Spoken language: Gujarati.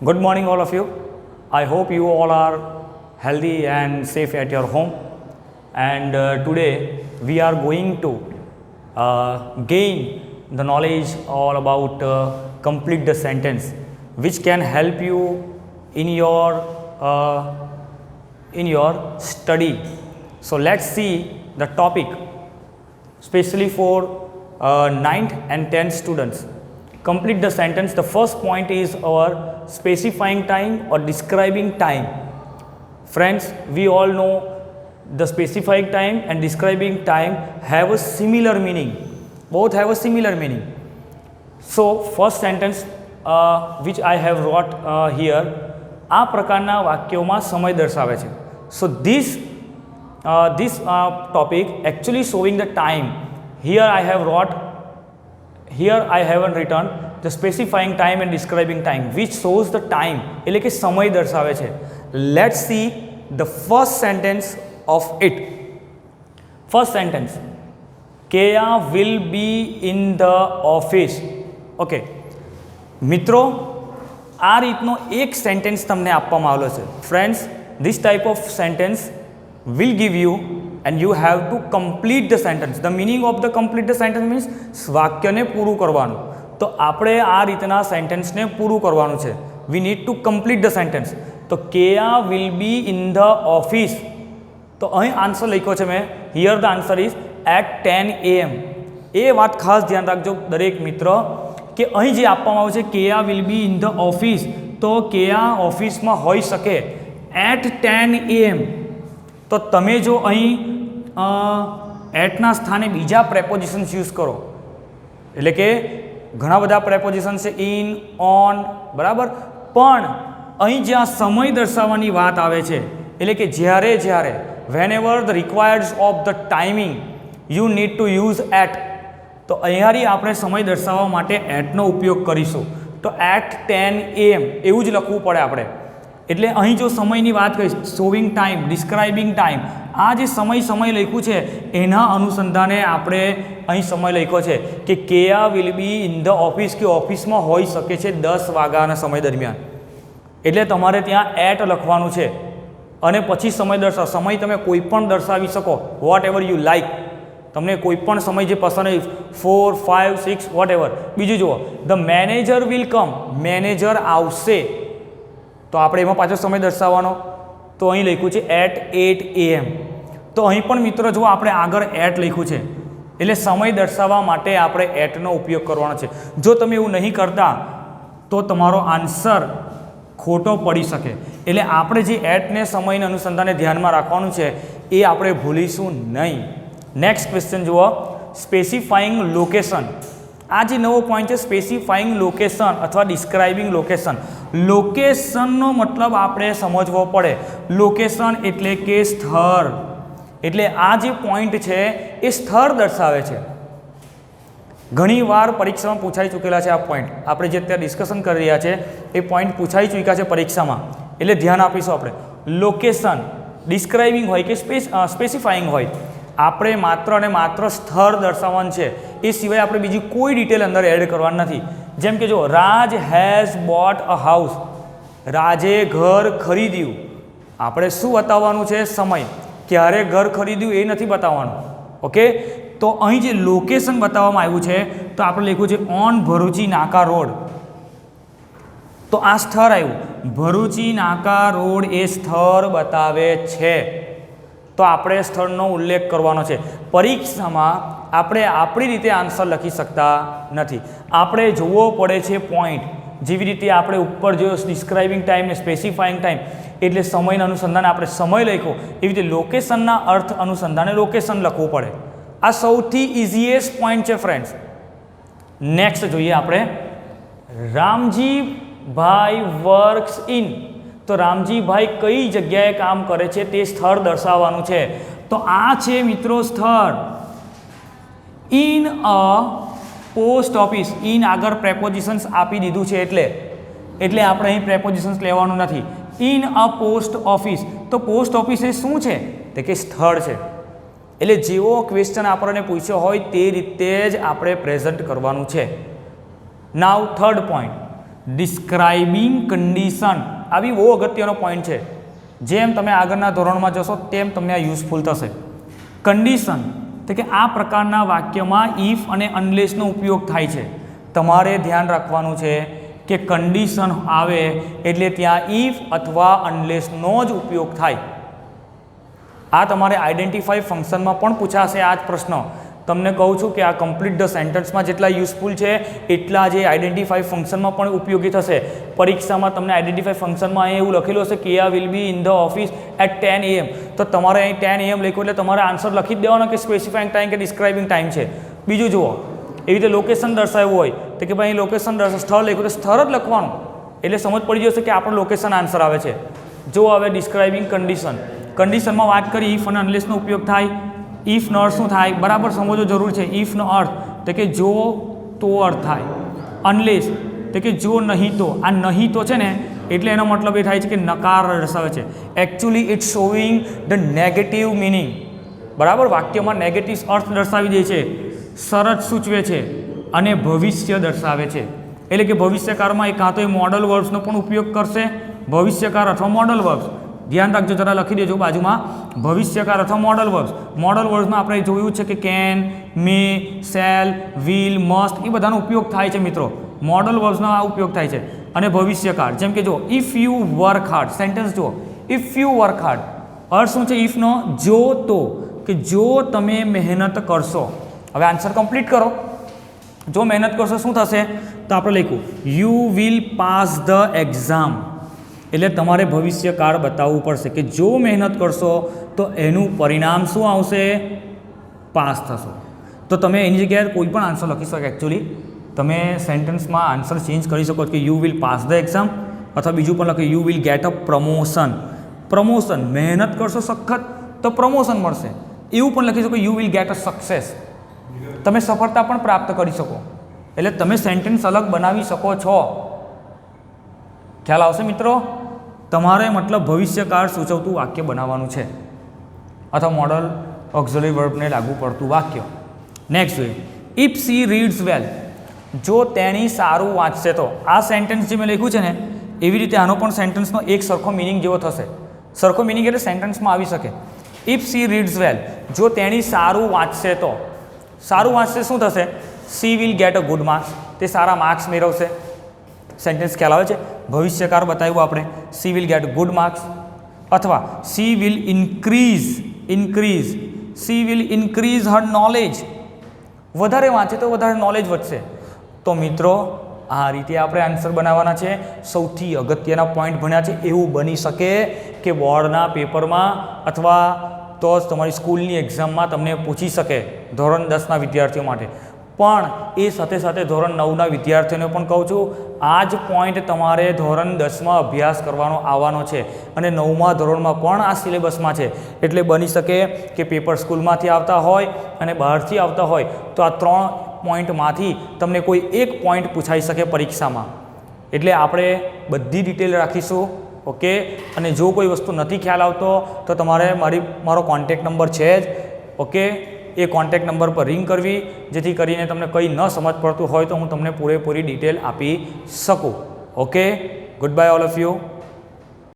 Good morning, all of you. I hope you all are healthy and safe at your home. And today we are going to gain the knowledge all about complete the sentence, which can help you in your study. So let's see the topic, especially for 9th and 10th students. Complete the sentence. The first point is our specifying time or describing time. Friends, we all know the specifying time and describing time have a similar meaning. Both have a similar meaning. So first sentence which I have wrote here, આ પ્રકારના વાક્યોમાં સમય દર્શાવે છે. So this topic actually showing the time. Here I haven't written the specifying time and describing time, which shows the time, એટલે કે સમય દર્શાવે છે. Let's see the first sentence of it. First sentence, Kea will be in the office. Okay, મિત્રો, આ રીતનો એક સેન્ટેન્સ તમને આપવામાં આવેલો છે. Friends, this type of sentence will give you and you have to complete the sentence. The meaning of the complete the sentence means વાક્યને પૂરું કરવાનું. તો આપણે આ રીતના સેન્ટેન્સને પૂરું કરવાનું છે. We need to complete the sentence. તો Kea will be in the office. તો અહીં આન્સર લખ્યો છે મેં. Here the answer is at 10 AM. એ વાત ખાસ ધ્યાન રાખજો દરેક મિત્ર કે અહીં જે આપવામાં આવ્યું છે Kea will be in the office, તો Kea ઓફિસમાં હોઈ શકે at 10 AM. તો તમે જો અહીં એટના સ્થાને બીજા પ્રેપોઝિશન્સ યુઝ કરો, એટલે કે ઘણા બધા પ્રેપોઝિશન છે, ઇન, ઓન, બરાબર, પણ અહીં જ્યાં સમય દર્શાવવાની વાત આવે છે, એટલે કે જ્યારે whenever the requires of the timing you need to use at, તો અહીંયાથી આપણે સમય દર્શાવવા માટે એટનો ઉપયોગ કરીશું. તો at 10 AM એવું જ લખવું પડે આપણે. એટલે અહીં જો સમયની વાત કરીશ, શોવિંગ ટાઈમ, ડિસ્ક્રાઇબિંગ ટાઈમ, આ જે સમય લખ્યું છે એના અનુસંધાને આપણે અહીં સમય લખ્યો છે કે Kea will be in the office, કે ઓફિસમાં હોઈ શકે છે 10 વાગ્યાના સમય દરમિયાન. એટલે તમારે ત્યાં એટ લખવાનું છે અને પછી સમય દર્શાવો. સમય તમે કોઈ પણ દર્શાવી શકો, વોટ એવર યુ લાઇક. તમને કોઈ પણ સમય જે પસંદ હોય, 4, 5, 6 વોટ એવર. બીજું જુઓ, the manager will come, manager આવશે, તો આપણે એમાં પાછો સમય દર્શાવવાનો. તો અહીં લખ્યું છે at 8 AM. તો અહીં પણ મિત્રો જો આપણે આગળ એટ લખ્યું છે, એટલે સમય દર્શાવવા માટે આપણે એટનો ઉપયોગ કરવાનો છે. જો તમે એવું નહીં કરતા તો તમારો આન્સર ખોટો પડી શકે. એટલે આપણે જે એટને સમયના અનુસંધાને ધ્યાનમાં રાખવાનું છે એ આપણે ભૂલીશું નહીં. નેક્સ્ટ ક્વેશ્ચન જુઓ, સ્પેસિફાઈંગ લોકેશન. આ જે નવો પોઈન્ટ છે, સ્પેસિફાઈંગ લોકેશન અથવા ડિસ્ક્રાઇબિંગ લોકેશન. લોકેશનનો મતલબ આપણે સમજવો પડે. લોકેશન એટલે કે સ્થળ. એટલે આ જે પોઈન્ટ છે એ સ્થળ દર્શાવે છે. ઘણીવાર પરીક્ષામાં પૂછાઈ ચૂકેલા છે આ પોઈન્ટ. આપણે જે અત્યારે ડિસ્કશન કરી રહ્યા છે એ પોઈન્ટ પૂછાઈ ચૂક્યા છે પરીક્ષામાં, એટલે ધ્યાન આપીશું આપણે. લોકેશન ડિસ્ક્રાઇબિંગ હોય કે સ્પેસિફાઈંગ હોય, આપણે માત્ર અને માત્ર સ્થળ દર્શાવવાનું છે. એ સિવાય આપણે બીજી કોઈ ડિટેલ અંદર એડ કરવાની નથી. જેમ કે જો, રાજ હેઝ બોટ અ હાઉસ, રાજે ઘર ખરીદ્યું. આપણે શું બતાવવાનું છે? સમય. ક્યારે ઘર ખરીદ્યું એ નથી બતાવવાનું. ઓકે, તો અહીં જે લોકેશન બતાવવામાં આવ્યું છે તો આપણે લખ્યું છે ઓન ભરૂચી નાકા રોડ. તો આ સ્થળ આવ્યું, ભરૂચી નાકા રોડ એ સ્થળ બતાવે છે. તો આપણે સ્થળનો ઉલ્લેખ કરવાનો છે. પરીક્ષામાં આપણે આપણી રીતે આન્સર લખી શકતા નથી. આપણે જોવો પડે છે પોઈન્ટ. જેવી રીતે આપણે ઉપર જોયો ડિસ્ક્રાઇબિંગ ટાઈમ ને સ્પેસિફાઈંગ ટાઈમ, એટલે સમયના અનુસંધાને આપણે સમય લખ્યો, એવી રીતે લોકેશનના અર્થ અનુસંધાને લોકેશન લખવું પડે. આ સૌથી ઇઝીએસ્ટ પોઈન્ટ છે ફ્રેન્ડ્સ. નેક્સ્ટ જોઈએ આપણે, રામજીભાઈ વર્ક્સ ઇન. તો રામજીભાઈ કઈ જગ્યાએ કામ કરે છે તે સ્થળ દર્શાવવાનું છે. તો આ છે મિત્રો સ્થળ. In a post office. In આગળ પ્રેપોઝિશન્સ આપી દીધું છે એટલે આપણે અહીં પ્રેપોઝિશન્સ લેવાનું નથી. In a post office. તો પોસ્ટ ઓફિસ એ શું છે? તે કે સ્થળ છે. એટલે જેવો ક્વેશ્ચન આપણને પૂછ્યો હોય તે રીતે જ આપણે પ્રેઝન્ટ કરવાનું છે. નાવ થર્ડ પોઈન્ટ, ડિસ્ક્રાઇબિંગ કન્ડિશન આ બી બહુ અગત્યનો પોઈન્ટ છે. જેમ તમે આગળના ધોરણમાં જશો તેમ તમને આ યુઝફુલ થશે. કન્ડિશન એટલે કે આ પ્રકારના વાક્યમાં ઇફ અને અનલેસનો ઉપયોગ થાય છે. તમારે ધ્યાન રાખવાનું છે કે કન્ડિશન આવે એટલે ત્યાં ઇફ અથવા અનલેસનો જ ઉપયોગ થાય. આ તમારે આઈડેન્ટિફાઈ ફંક્શનમાં પણ પૂછાશે આ જ પ્રશ્ન. તમને કહું છું કે આ કમ્પ્લીટ ધ સેન્ટેન્સમાં જેટલા યુઝફુલ છે એટલા જે આઈડેન્ટિફાઈ ફંક્શનમાં પણ ઉપયોગી થશે. પરીક્ષામાં તમને આઈડેન્ટિફાઈ ફંક્શનમાં અહીં એવું લખેલું હશે કે will be in the office at 10 AM, તો તમારે અહીં 10 AM લખ્યું એટલે તમારે આન્સર લખી જ દેવાનો કે સ્પેસિફાઈંગ ટાઈમ કે ડિસ્ક્રાઇબિંગ ટાઈમ છે. બીજું જુઓ, એવી રીતે લોકેશન દર્શાવ્યું હોય તો કે ભાઈ લોકેશન સ્થળ લખ્યું તો સ્થળ જ લખવાનું એટલે સમજ પડી જશે કે આપણો લોકેશન આન્સર આવે છે. જો હવે ડિસ્ક્રાઇબિંગ કન્ડિશન, કન્ડિશનમાં વાત કરી ઇફ અને અનલેસનો ઉપયોગ થાય. ઇફનો અર્થ શું થાય બરાબર સમજવો જરૂર છે. ઇફનો અર્થ તો કે જો તો અર્થ થાય. અનલેસ તો કે જો નહીં તો. આ નહીં તો છે ને એટલે એનો મતલબ એ થાય છે કે નકાર દર્શાવે છે. Actually it's showing the negative meaning. બરાબર, વાક્યમાં નેગેટિવ અર્થ દર્શાવી દે છે, શરત સૂચવે છે અને ભવિષ્ય દર્શાવે છે. એટલે કે ભવિષ્યકાળમાં એ કાં તો એ મોડલ વર્બ્સનો પણ ઉપયોગ કરશે, ભવિષ્યકાળ અથવા મોડલ વર્બ્સ. ધ્યાન રાખજો, જરા લખી દેજો બાજુમાં, ભવિષ્યકાળ અથવા મોડલ વર્બ્સ. મોડલ વર્બ્સમાં આપણે જોયું છે કે can, may, shall, will, must એ બધાનો ઉપયોગ થાય છે મિત્રો. મોડલ વર્બ્સનો આ ઉપયોગ થાય છે. અને ભવિષ્યકાળ જેમ કે જો if you work hard, sentence જુઓ, ઇફ યુ વર્ક હાર્ડ અર્થ શું છે ઇફનો? જો તો, કે જો તમે મહેનત કરશો. હવે આન્સર કમ્પ્લીટ કરો. જો મહેનત કરશો શું થશે? તો આપણે લખ્યું you will pass the exam. એટલે તમારે ભવિષ્યકાળ બતાવવું પડશે કે જો મહેનત કરશો તો એનું પરિણામ શું આવશે? પાસ થશો. તો તમે એની જગ્યાએ કોઈ પણ આન્સર લખી શકો. એકચ્યુઅલી તમે સેન્ટેન્સમાં આન્સર ચેન્જ કરી શકો કે you will pass the exam, અથવા બીજું પણ લખે you will get a promotion. Promotion, મહેનત કરશો સખત તો પ્રમોશન મળશે. એવું પણ લખી શકો you will get a success. તમે સફળતા પણ પ્રાપ્ત કરી શકો. એટલે તમે સેન્ટેન્સ અલગ બનાવી શકો છો. ખ્યાલ આવશે મિત્રો? તમારે મતલબ ભવિષ્યકાળ સૂચવતું વાક્ય બનાવવાનું છે, અથવા મોડલ ઓક્ઝિલરી વર્બને લાગુ પડતું વાક્ય. નેક્સ્ટ જોઈએ, ઇફ સી રીડ્સ વેલ. જો તેણી સારું વાંચશે તો. આ સેન્ટેન્સ જે મેં લખ્યું છે ને એવી રીતે આનો પણ સેન્ટેન્સનો એક સરખો મિનિંગ જેવો થશે. સરખો મિનિંગ એટલે સેન્ટેન્સમાં આવી શકે. ઇફ સી રીડ્સ વેલ, જો તેણી સારું વાંચશે તો. સારું વાંચશે શું થશે? C will get a good marks. તે સારા માર્ક્સ મેળવશે. સેન્ટેન્સ ખ્યાલ આવે છે? ભવિષ્યકાળ બતાવ્યું આપણે, she will get good marks. અથવા she will increase she will increase her knowledge. વધારે વાંચે તો વધારે નોલેજ વધશે. તો મિત્રો આ રીતે આપણે આન્સર બનાવવાના છે. સૌથી અગત્યના પોઈન્ટ ભણ્યા છે. એવું બની શકે કે બોર્ડના પેપરમાં અથવા તો જ તમારી સ્કૂલની એક્ઝામમાં તમને પૂછી શકે ધોરણ 10ના વિદ્યાર્થીઓ માટે. પણ એ સાથે સાથે ધોરણ 9ના વિદ્યાર્થીઓને પણ કહું છું, આ જ પોઈન્ટ તમારે ધોરણ 10માં અભ્યાસ કરવાનો આવવાનો છે અને 9મા ધોરણમાં પણ આ સિલેબસમાં છે. એટલે બની શકે કે પેપર સ્કૂલમાંથી આવતા હોય અને બહારથી આવતા હોય તો આ 3 પોઈન્ટમાંથી તમને કોઈ એક પોઈન્ટ પૂછાઈ શકે પરીક્ષામાં. એટલે આપણે બધી ડિટેલ રાખીશું. ઓકે, અને જો કોઈ વસ્તુ નથી ખ્યાલ આવતો તો તમારે મારો કોન્ટેક્ટ નંબર છે જ. ઓકે, એ કોન્ટેક્ટ નંબર પર રિંગ કરવી, જેથી કરીને તમને કંઈ ન સમજ પડતું હોય તો હું તમને પૂરેપૂરી ડિટેલ આપી શકું. Okay, good bye all of you.